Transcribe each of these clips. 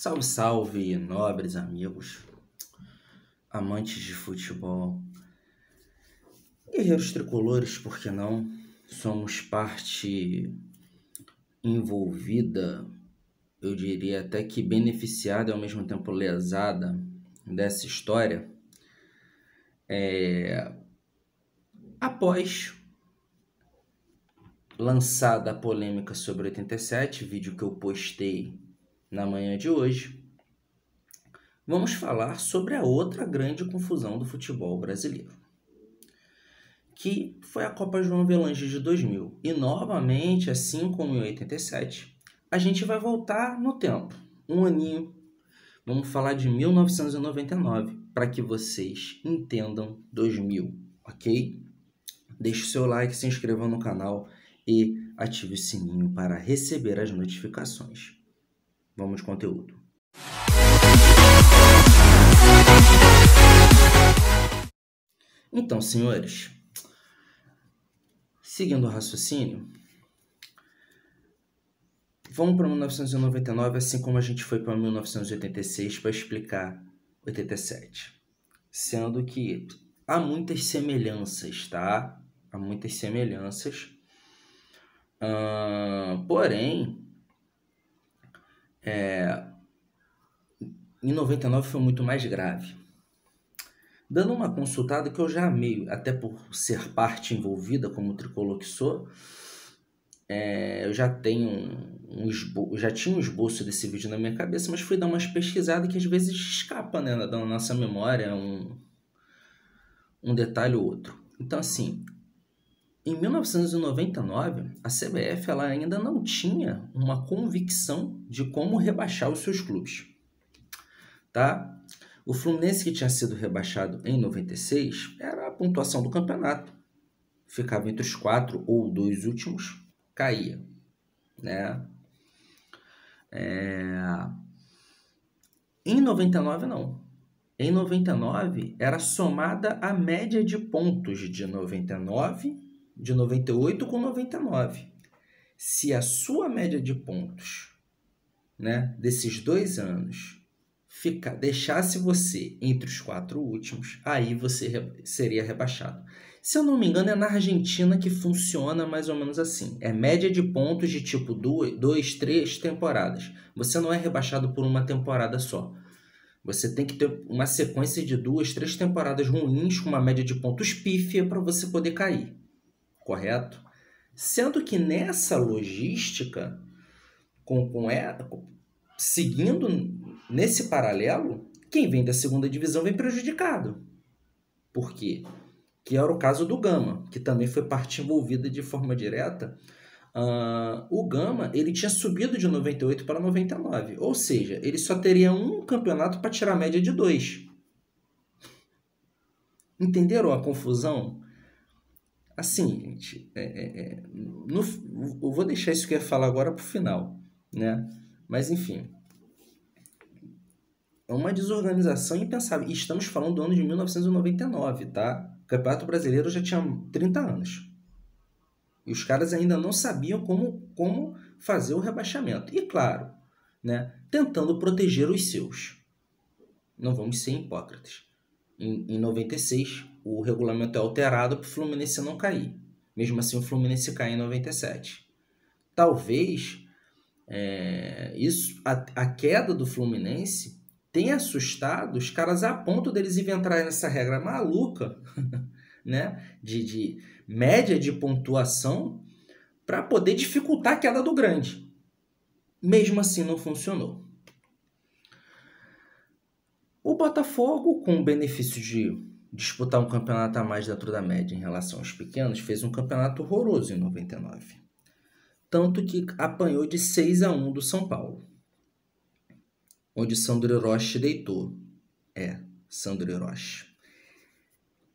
Salve, salve, nobres amigos, amantes de futebol, guerreiros tricolores, por que não? Somos parte envolvida, eu diria até que beneficiada e ao mesmo tempo lesada dessa história. Após lançada a polêmica sobre 87, vídeo que eu postei na manhã de hoje, vamos falar sobre a outra grande confusão do futebol brasileiro, que foi a Copa João Avelange de 2000. E novamente, assim como em 87, a gente vai voltar no tempo, um aninho. Vamos falar de 1999, para que vocês entendam 2000, ok? Deixe o seu like, se inscreva no canal e ative o sininho para receber as notificações. Vamos de conteúdo. Então, senhores, seguindo o raciocínio, vamos para 1999, assim como a gente foi para 1986 para explicar 87. Sendo que há muitas semelhanças, tá? Há muitas semelhanças. Porém, em 99 foi muito mais grave. Dando uma consultada que eu já amei, até por ser parte envolvida como tricolor que sou, eu já tenho já tinha um esboço desse vídeo na minha cabeça, mas fui dar umas pesquisadas que às vezes escapa, né, da nossa memória um detalhe ou outro. Então, assim, em 1999, a CBF ela ainda não tinha uma convicção de como rebaixar os seus clubes, tá? O Fluminense, que tinha sido rebaixado em 96, era a pontuação do campeonato. Ficava entre os 4 ou 2 últimos, caía, né? Em 99, não. Em 99, era somada a média de pontos de 99, de 98 com 99. Se a sua média de pontos, né, desses 2 anos deixasse você entre os 4 últimos, aí você seria rebaixado. Se eu não me engano, é na Argentina que funciona mais ou menos assim. É média de pontos de tipo 2, 3 temporadas. Você não é rebaixado por uma temporada só. Você tem que ter uma sequência de 2, 3 temporadas ruins com uma média de pontos pífia para você poder cair. Correto? Sendo que nessa logística, seguindo nesse paralelo, quem vem da segunda divisão vem prejudicado. Por quê? Que era o caso do Gama, que também foi parte envolvida de forma direta. O Gama ele tinha subido de 98 para 99, ou seja, ele só teria um campeonato para tirar a média de 2. Entenderam a confusão? Assim, gente, eu vou deixar isso que eu ia falar agora para o final, né? Mas, enfim, é uma desorganização impensável. E estamos falando do ano de 1999, tá? O Campeonato Brasileiro já tinha 30 anos. E os caras ainda não sabiam como fazer o rebaixamento. E, claro, né, tentando proteger os seus. Não vamos ser hipócritas. Em 96, o regulamento é alterado para o Fluminense não cair. Mesmo assim, o Fluminense cai em 97. Talvez a queda do Fluminense tenha assustado os caras a ponto deles inventarem essa regra maluca, né, de média de pontuação para poder dificultar a queda do grande. Mesmo assim, não funcionou. O Botafogo, com o benefício de disputar um campeonato a mais dentro da média em relação aos pequenos, fez um campeonato horroroso em 99. Tanto que apanhou de 6-1 do São Paulo, onde Sandro Hiroshi deitou. Sandro Hiroshi.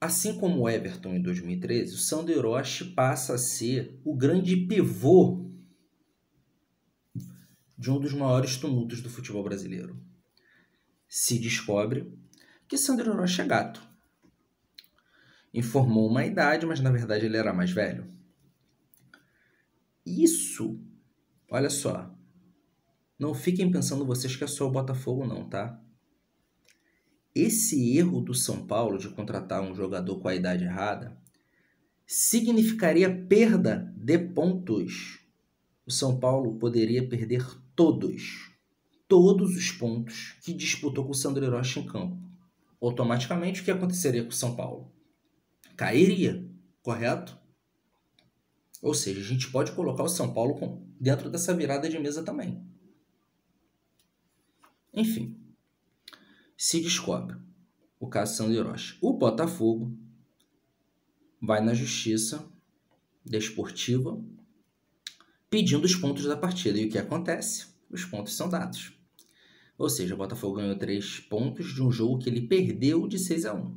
Assim como o Everton em 2013, o Sandro Hiroshi passa a ser o grande pivô de um dos maiores tumultos do futebol brasileiro. Se descobre que Sandro Hiroshi é gato. Informou uma idade, mas na verdade ele era mais velho. Isso, olha só, Não fiquem pensando vocês que é só o Botafogo não, tá? Esse erro do São Paulo de contratar um jogador com a idade errada significaria perda de pontos. O São Paulo poderia perder todos os pontos que disputou com o Sandro Hiroshi em campo. Automaticamente, o que aconteceria com o São Paulo? Cairia, correto? Ou seja, a gente pode colocar o São Paulo dentro dessa virada de mesa também. Enfim, se descobre o caso Sandro Hiroshi. O Botafogo vai na Justiça Desportiva pedindo os pontos da partida. E o que acontece? Os pontos são dados. Ou seja, o Botafogo ganhou 3 pontos de um jogo que ele perdeu de 6-1.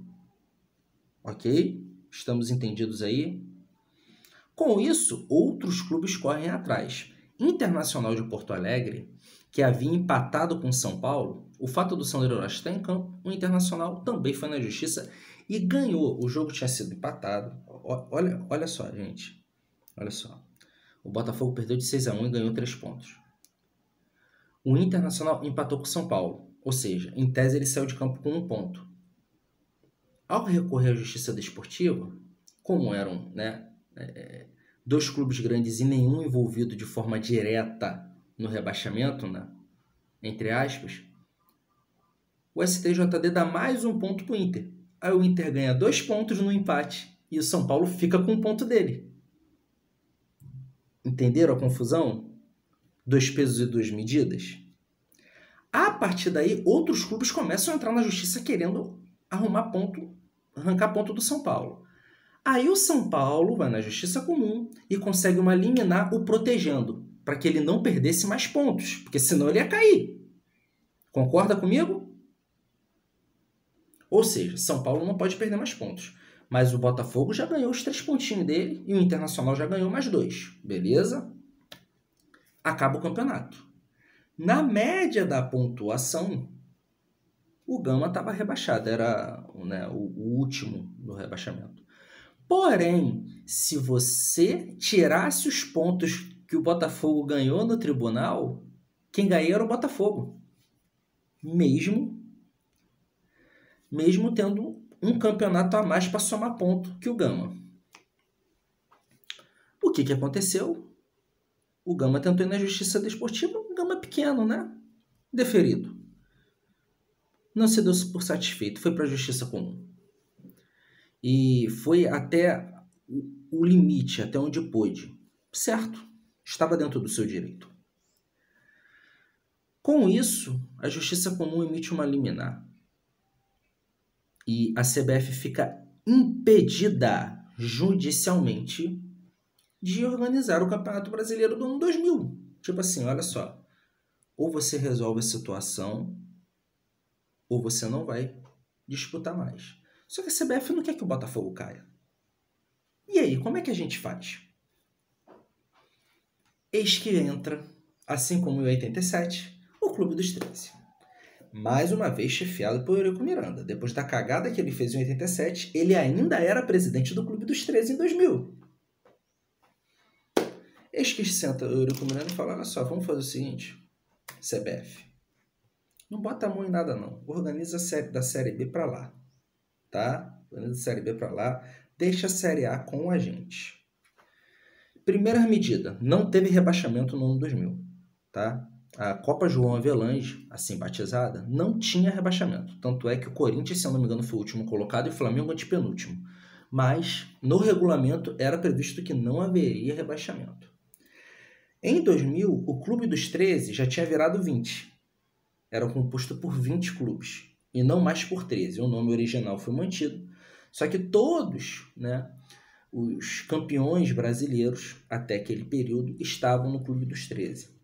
Ok? Estamos entendidos aí? Com isso, outros clubes correm atrás. Internacional de Porto Alegre, que havia empatado com São Paulo, o fato do Sandro Hiroshi estar em campo, o Internacional também foi na Justiça e ganhou. O jogo tinha sido empatado. Olha só, gente. Olha só. O Botafogo perdeu de 6-1 e ganhou 3 pontos. O Internacional empatou com o São Paulo. Ou seja, em tese ele saiu de campo com 1 ponto. Ao recorrer à Justiça Desportiva, como eram, né, 2 clubes grandes e nenhum envolvido de forma direta no rebaixamento, né, entre aspas, o STJD dá mais 1 ponto para o Inter. Aí o Inter ganha 2 pontos no empate e o São Paulo fica com 1 ponto dele. Entenderam a confusão? 2 pesos e 2 medidas? A partir daí, outros clubes começam a entrar na justiça querendo arrumar ponto, arrancar ponto do São Paulo. Aí o São Paulo vai na justiça comum e consegue uma liminar o protegendo, para que ele não perdesse mais pontos, porque senão ele ia cair. Concorda comigo? Ou seja, São Paulo não pode perder mais pontos. Mas o Botafogo já ganhou os 3 pontinhos dele e o Internacional já ganhou mais 2. Beleza? Acaba o campeonato. Na média da pontuação, o Gama estava rebaixado. Era, né, o último do rebaixamento. Porém, se você tirasse os pontos que o Botafogo ganhou no tribunal, quem ganhou era o Botafogo. Mesmo tendo um campeonato a mais para somar ponto que o Gama. O que aconteceu? O Gama tentou ir na Justiça Desportiva, o Gama pequeno, né? Deferido. Não se deu por satisfeito, foi para a Justiça Comum. E foi até o limite, até onde pôde. Certo, estava dentro do seu direito. Com isso, a Justiça Comum emite uma liminar. E a CBF fica impedida judicialmente de organizar o Campeonato Brasileiro do ano 2000. Tipo assim, olha só. Ou você resolve a situação, ou você não vai disputar mais. Só que a CBF não quer que o Botafogo caia. E aí, como é que a gente faz? Eis que entra, assim como em 87, o Clube dos 13. Mais uma vez chefiado por Eurico Miranda. Depois da cagada que ele fez em 87, ele ainda era presidente do Clube dos 13 em 2000. Eis que senta o Eurico Miranda e fala, olha só, vamos fazer o seguinte, CBF, não bota a mão em nada não, organiza a série da Série B para lá, tá? Organiza a Série B para lá, deixa a Série A com a gente. Primeira medida, não teve rebaixamento no ano 2000, tá? A Copa João Avelange, assim batizada, não tinha rebaixamento. Tanto é que o Corinthians, se eu não me engano, foi o último colocado e o Flamengo antepenúltimo. Mas, no regulamento, era previsto que não haveria rebaixamento. Em 2000, o Clube dos 13 já tinha virado 20. Era composto por 20 clubes, e não mais por 13. O nome original foi mantido. Só que todos, né, os campeões brasileiros, até aquele período, estavam no Clube dos 13.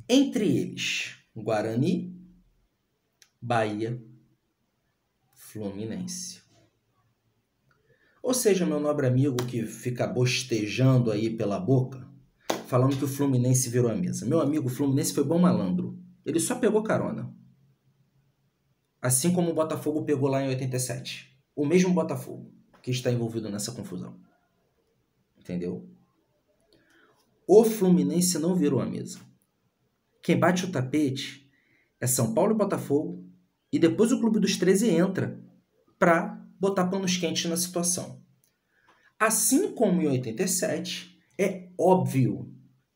Entre eles, Guarani, Bahia, Fluminense. Ou seja, meu nobre amigo que fica bostejando aí pela boca, falando que o Fluminense virou a mesa. Meu amigo, o Fluminense foi bom malandro. Ele só pegou carona. Assim como o Botafogo pegou lá em 87. O mesmo Botafogo que está envolvido nessa confusão. Entendeu? O Fluminense não virou a mesa. Quem bate o tapete é São Paulo e Botafogo, e depois o Clube dos 13 entra para botar panos quentes na situação. Assim como em 87, é óbvio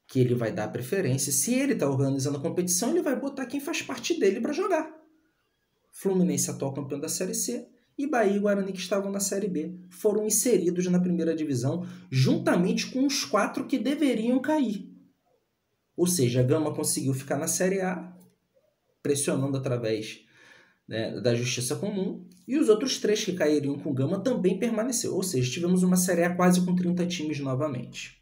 que ele vai dar preferência. Se ele está organizando a competição, ele vai botar quem faz parte dele para jogar. Fluminense, atual campeão da Série C, e Bahia e Guarani, que estavam na Série B, foram inseridos na primeira divisão, juntamente com os 4 que deveriam cair. Ou seja, a Gama conseguiu ficar na Série A, pressionando através, né, da justiça comum, e os outros 3 que cairiam com Gama também permaneceram. Ou seja, tivemos uma Série A quase com 30 times novamente.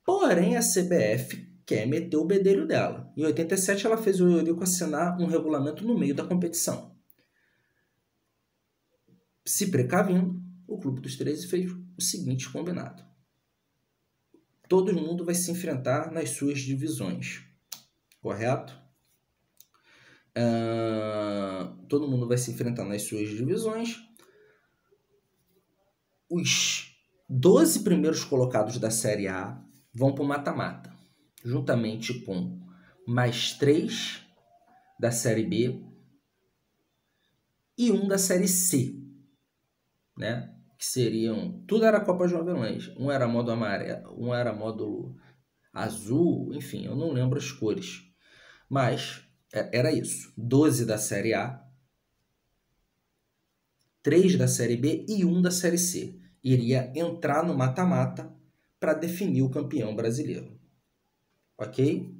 Porém, a CBF quer meter o bedelho dela. Em 87, ela fez o Eurico assinar um regulamento no meio da competição. Se precavindo, o Clube dos 13 fez o seguinte combinado. Todo mundo vai se enfrentar nas suas divisões, correto? Todo mundo vai se enfrentar nas suas divisões. Os 12 primeiros colocados da Série A vão para o mata-mata, juntamente com mais 3 da Série B e 1 da Série C, né? Que seriam... Tudo era Copa João Avelange. Um era módulo amarelo, um era módulo azul, enfim, eu não lembro as cores. Mas era isso. 12 da Série A, 3 da Série B e 1 da Série C. Iria entrar no mata-mata para definir o campeão brasileiro. Ok?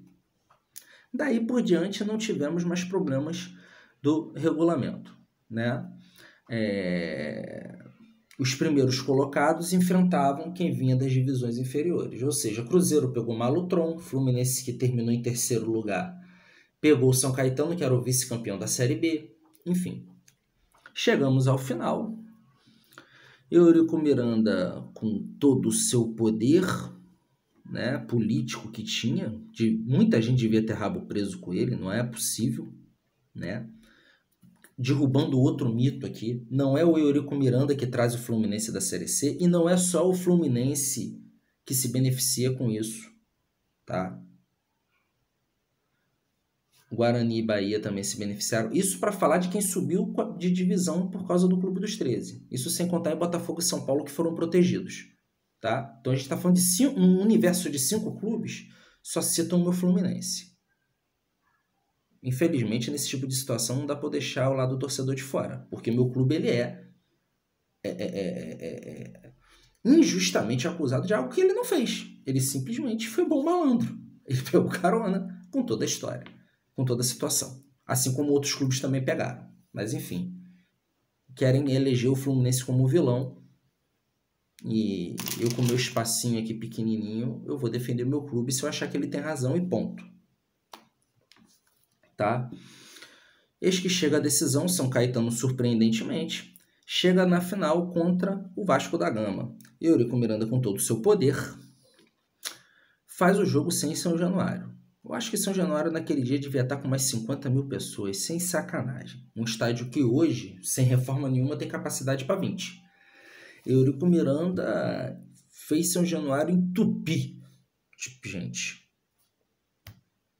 Daí por diante não tivemos mais problemas do regulamento, né? Os primeiros colocados enfrentavam quem vinha das divisões inferiores. Ou seja, Cruzeiro pegou Malutron, Fluminense, que terminou em terceiro lugar, pegou São Caetano, que era o vice-campeão da Série B. Enfim, chegamos ao final. Eurico Miranda, com todo o seu poder, né, político que tinha, muita gente devia ter rabo preso com ele, não é possível, né? Derrubando outro mito aqui, não é o Eurico Miranda que traz o Fluminense da Série C, e não é só o Fluminense que se beneficia com isso, tá? Guarani e Bahia também se beneficiaram. Isso para falar de quem subiu de divisão por causa do Clube dos 13. Isso sem contar em Botafogo e São Paulo, que foram protegidos, tá? Então a gente está falando de um universo de 5 clubes, só citam o meu Fluminense. Infelizmente, nesse tipo de situação, não dá para deixar o lado do torcedor de fora, porque meu clube ele é injustamente acusado de algo que ele não fez. Ele simplesmente foi bom malandro. Ele pegou carona com toda a história, com toda a situação. Assim como outros clubes também pegaram. Mas, enfim, querem eleger o Fluminense como vilão. E eu, com meu espacinho aqui pequenininho, eu vou defender meu clube se eu achar que ele tem razão e ponto. Tá? Eis que chega a decisão, São Caetano, surpreendentemente, chega na final contra o Vasco da Gama. Eurico Miranda, com todo o seu poder, faz o jogo sem São Januário. Eu acho que São Januário naquele dia devia estar com mais 50 mil pessoas, sem sacanagem. Um estádio que hoje, sem reforma nenhuma, tem capacidade para 20. Eurico Miranda fez São Januário entupir. Tipo, gente...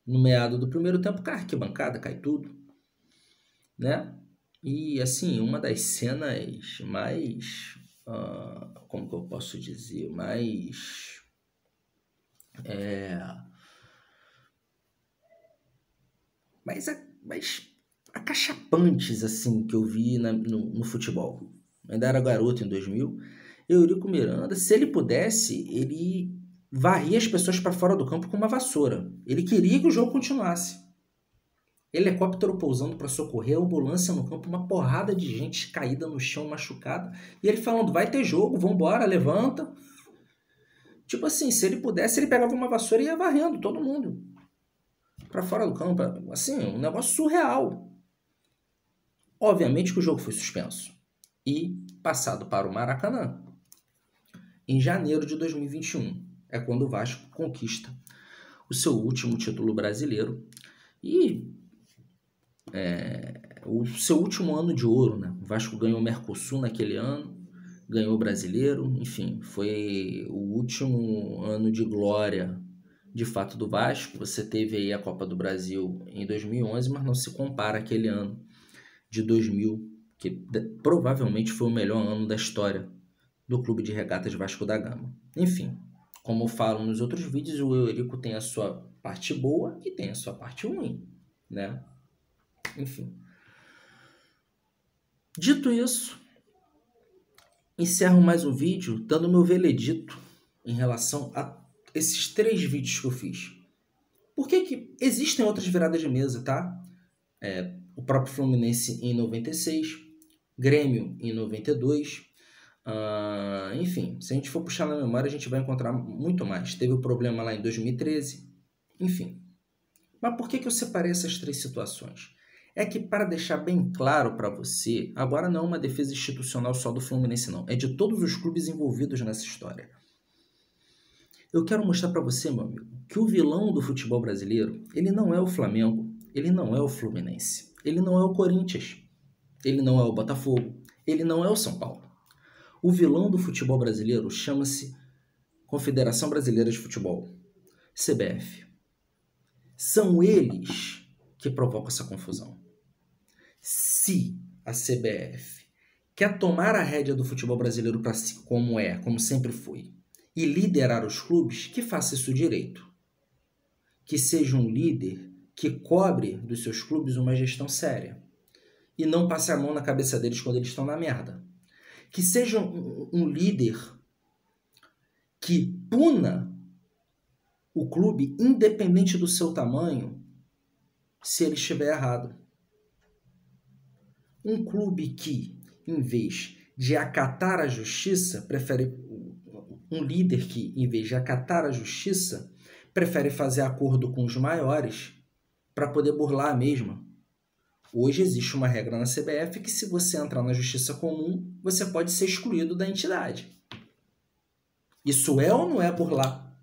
No meado do primeiro tempo, cai arquibancada, cai tudo, né? E, assim, uma das cenas mais... como que eu posso dizer? Mais acachapantes, assim, que eu vi no futebol. Ainda era garoto em 2000. Eurico Miranda, se ele pudesse, ele... varria as pessoas para fora do campo com uma vassoura. Ele queria que o jogo continuasse. Helicóptero pousando para socorrer, ambulância no campo, uma porrada de gente caída no chão, machucada. E ele falando, vai ter jogo, vambora, levanta. Tipo assim, se ele pudesse, ele pegava uma vassoura e ia varrendo todo mundo para fora do campo. Assim, um negócio surreal. Obviamente que o jogo foi suspenso e passado para o Maracanã em janeiro de 2021. É quando o Vasco conquista o seu último título brasileiro e o seu último ano de ouro, né? O Vasco ganhou o Mercosul naquele ano, ganhou o Brasileiro, enfim, foi o último ano de glória de fato do Vasco. Você teve aí a Copa do Brasil em 2011, mas não se compara àquele ano de 2000, que provavelmente foi o melhor ano da história do Clube de Regatas Vasco da Gama. Enfim, como eu falo nos outros vídeos, o Eurico tem a sua parte boa e tem a sua parte ruim, né? Enfim. Dito isso, encerro mais um vídeo dando meu veredito em relação a esses 3 vídeos que eu fiz. Por que existem outras viradas de mesa, tá? O próprio Fluminense em 96, Grêmio em 92, enfim, se a gente for puxar na memória, a gente vai encontrar muito mais. Teve o problema lá em 2013, enfim. Mas por que eu separei essas 3 situações? É que, para deixar bem claro para você, agora não é uma defesa institucional só do Fluminense, não. É de todos os clubes envolvidos nessa história. Eu quero mostrar para você, meu amigo, que o vilão do futebol brasileiro, ele não é o Flamengo, ele não é o Fluminense, ele não é o Corinthians, ele não é o Botafogo, ele não é o São Paulo. O vilão do futebol brasileiro chama-se Confederação Brasileira de Futebol, CBF. São eles que provocam essa confusão. Se a CBF quer tomar a rédea do futebol brasileiro para si, como sempre foi, e liderar os clubes, que faça isso direito. Que seja um líder que cobre dos seus clubes uma gestão séria e não passe a mão na cabeça deles quando eles estão na merda. Que seja um líder que puna o clube independente do seu tamanho se ele estiver errado. Um clube que, em vez de acatar a justiça, um líder que, em vez de acatar a justiça, prefere fazer acordo com os maiores para poder burlar a mesma. Hoje existe uma regra na CBF que, se você entrar na justiça comum, você pode ser excluído da entidade. Isso é ou não é burlar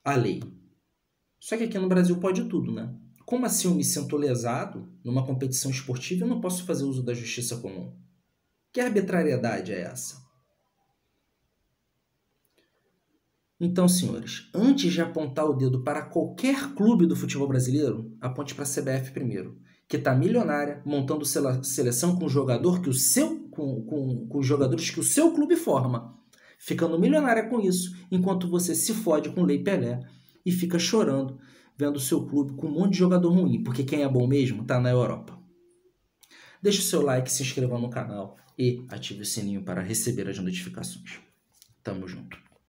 a lei? Só que aqui no Brasil pode tudo, né? Como assim eu me sinto lesado numa competição esportiva e não posso fazer uso da justiça comum? Que arbitrariedade é essa? Então, senhores, antes de apontar o dedo para qualquer clube do futebol brasileiro, aponte para a CBF primeiro, que está milionária, montando seleção com jogador que com os jogadores que o seu clube forma, ficando milionária com isso, enquanto você se fode com Lei Pelé e fica chorando vendo o seu clube com um monte de jogador ruim, porque quem é bom mesmo está na Europa. Deixe o seu like, se inscreva no canal e ative o sininho para receber as notificações. Tamo junto.